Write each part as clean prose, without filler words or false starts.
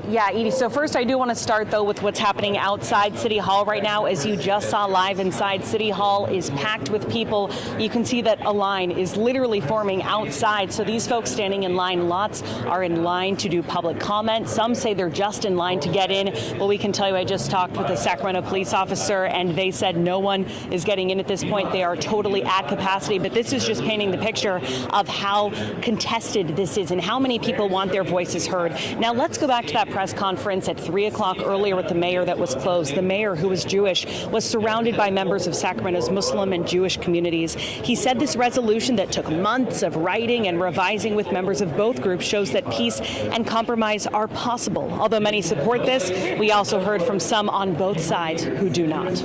Yeah, Edie, so first I do want to start, though, with what's happening outside City Hall right now. As you just saw live inside, City Hall is packed with people. You can see that a line is literally forming outside. So these folks standing in line, lots are in line to do public comment. Some say they're just in line to get in. Well, we can tell you I just talked with a Sacramento police officer, and they said no one is getting in at this point. They are totally at capacity. But this is just painting the picture of how contested this is and how many people want their voices heard. Now, let's go back to that press conference at 3 o'clock earlier with the mayor that was closed. The mayor, who was Jewish, was surrounded by members of Sacramento's Muslim and Jewish communities. He said this resolution that took months of writing and revising with members of both groups shows that peace and compromise are possible. Although many support this, we also heard from some on both sides who do not.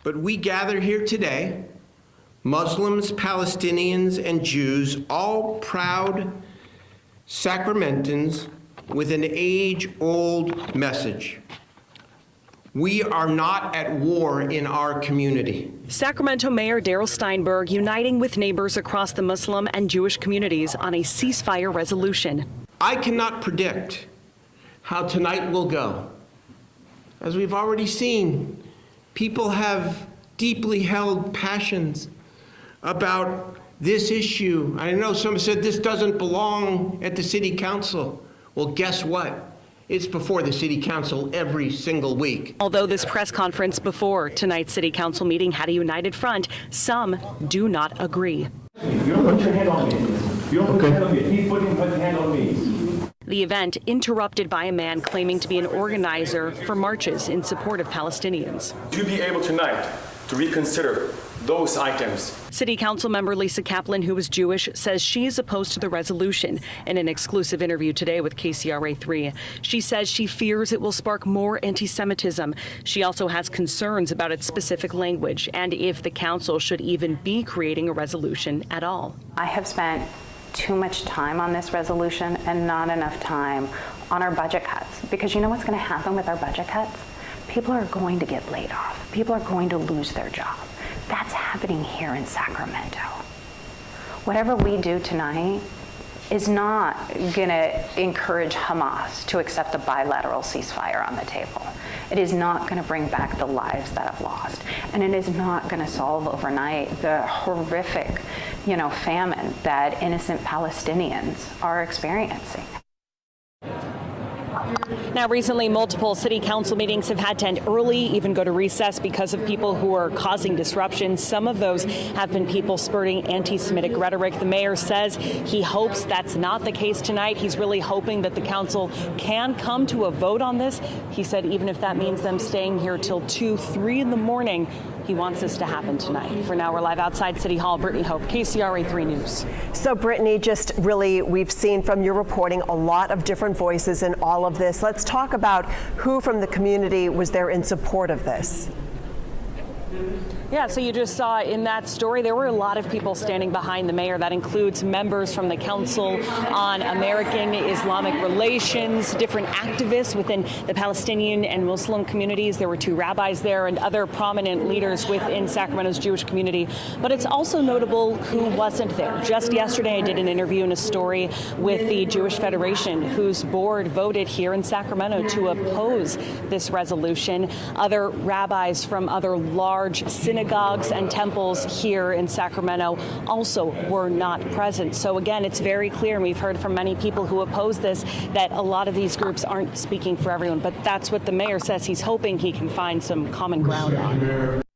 But we gather here today, Muslims, Palestinians, and Jews, all proud Sacramentans, with an age-old message. We are not at war in our community. Sacramento Mayor Darrell Steinberg uniting with neighbors across the Muslim and Jewish communities on a ceasefire resolution. I cannot predict how tonight will go. As we've already seen, people have deeply held passions about this issue. I know some said this doesn't belong at the city council. Well, guess what? It's before the city council every single week. Although this press conference before tonight's city council meeting had a united front, some do not agree. You don't put your hand on me. You don't put your hand on me. He's putting his hand on me. The event interrupted by a man claiming to be an organizer for marches in support of Palestinians. To be able tonight to reconsider those items. City Council member Lisa Kaplan, who is Jewish, says she is opposed to the resolution. In an exclusive interview today with KCRA3, she says she fears it will spark more anti-Semitism. She also has concerns about its specific language and if the council should even be creating a resolution at all. I have spent too much time on this resolution and not enough time on our budget cuts, because you know what's going to happen with our budget cuts? People are going to get laid off. People are going to lose their job. That's happening here in Sacramento. Whatever we do tonight is not going to encourage Hamas to accept a bilateral ceasefire on the table. It is not going to bring back the lives that have lost. And it is not going to solve overnight the horrific, famine that innocent Palestinians are experiencing. Now, recently, multiple city council meetings have had to end early, even go to recess because of people who are causing disruptions. Some of those have been people spurting anti-Semitic rhetoric. The mayor says he hopes that's not the case tonight. He's really hoping that the council can come to a vote on this. He said even if that means them staying here till 2, 3 in the morning, he wants this to happen tonight. For now, we're live outside City Hall. Brittany Hope, KCRA3 News. So, Brittany, just really, we've seen from your reporting a lot of different voices in all of this. Let's talk about who from the community was there in support of this. Yeah, so you just saw in that story, there were a lot of people standing behind the mayor. That includes members from the Council on American Islamic Relations, different activists within the Palestinian and Muslim communities. There were 2 rabbis there and other prominent leaders within Sacramento's Jewish community. But it's also notable who wasn't there. Just yesterday, I did an interview and a story with the Jewish Federation, whose board voted here in Sacramento to oppose this resolution. Other rabbis from other large synagogues and temples here in Sacramento also were not present. So again, it's very clear, and we've heard from many people who oppose this, that a lot of these groups aren't speaking for everyone. But that's what the mayor says he's hoping he can find some common ground on.